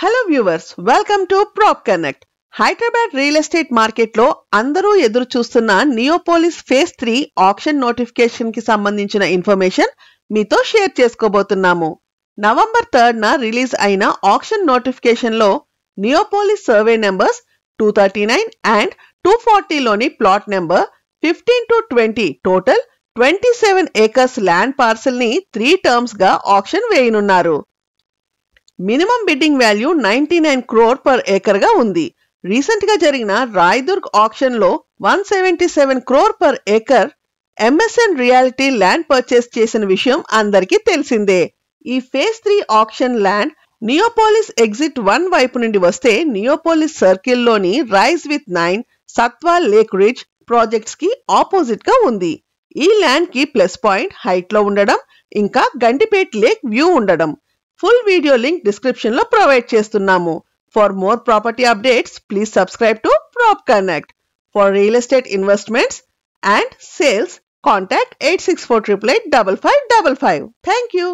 Hello viewers, welcome to prop connect. Hyderabad real estate market లో అందరూ ఎదురు చూస్తున్న నియోపోలిస్ ఫేజ్ 3 ఆక్షన్ నోటిఫికేషన్ కి సంబంధించిన ఇన్ఫర్మేషన్ మీతో షేర్ చేసుకోబోతున్నాము. నవంబర్ 3 న రిలీజ్ అయిన ఆక్షన్ నోటిఫికేషన్ లో నియోపోలిస్ సర్వే నెంబర్స్ 239 అండ్ 240 లోని plot number 15 to 20 total 27 acres land parcel ని 3 టర్మ్స్ గా ఆక్షన్ వేయనున్నారు. Minimum bidding value 99 crore per acre గా ఉంది. రీసెంట్ గా జరిగిన రాయదుర్గ్ ఆక్షన్ లో 177 crore per acre MSN realty land purchase చేసిన విషయం అందరికీ తెలిసిందే. ఈ phase 3 auction land Neopolis exit 1 వైపు నుండి వస్తే నియోపోలిస్ సర్కిల్ లోని రైజ్ విత్ 9 సత్వాల్ లేక్ రిడ్జ్ ప్రాజెక్ట్స్ కి ఆపోజిట్ గా ఉంది. ఈ ల్యాండ్ కి ప్లస్ పాయింట్ హైట్ లో ఉండడం, ఇంకా గండిపేట్ లేక్ వ్యూ ఉండడం. Full video link description lo provide chestunnamo. For more property updates, please subscribe to Prop Connect. For real estate investments and sales, contact 8648885555. Thank you.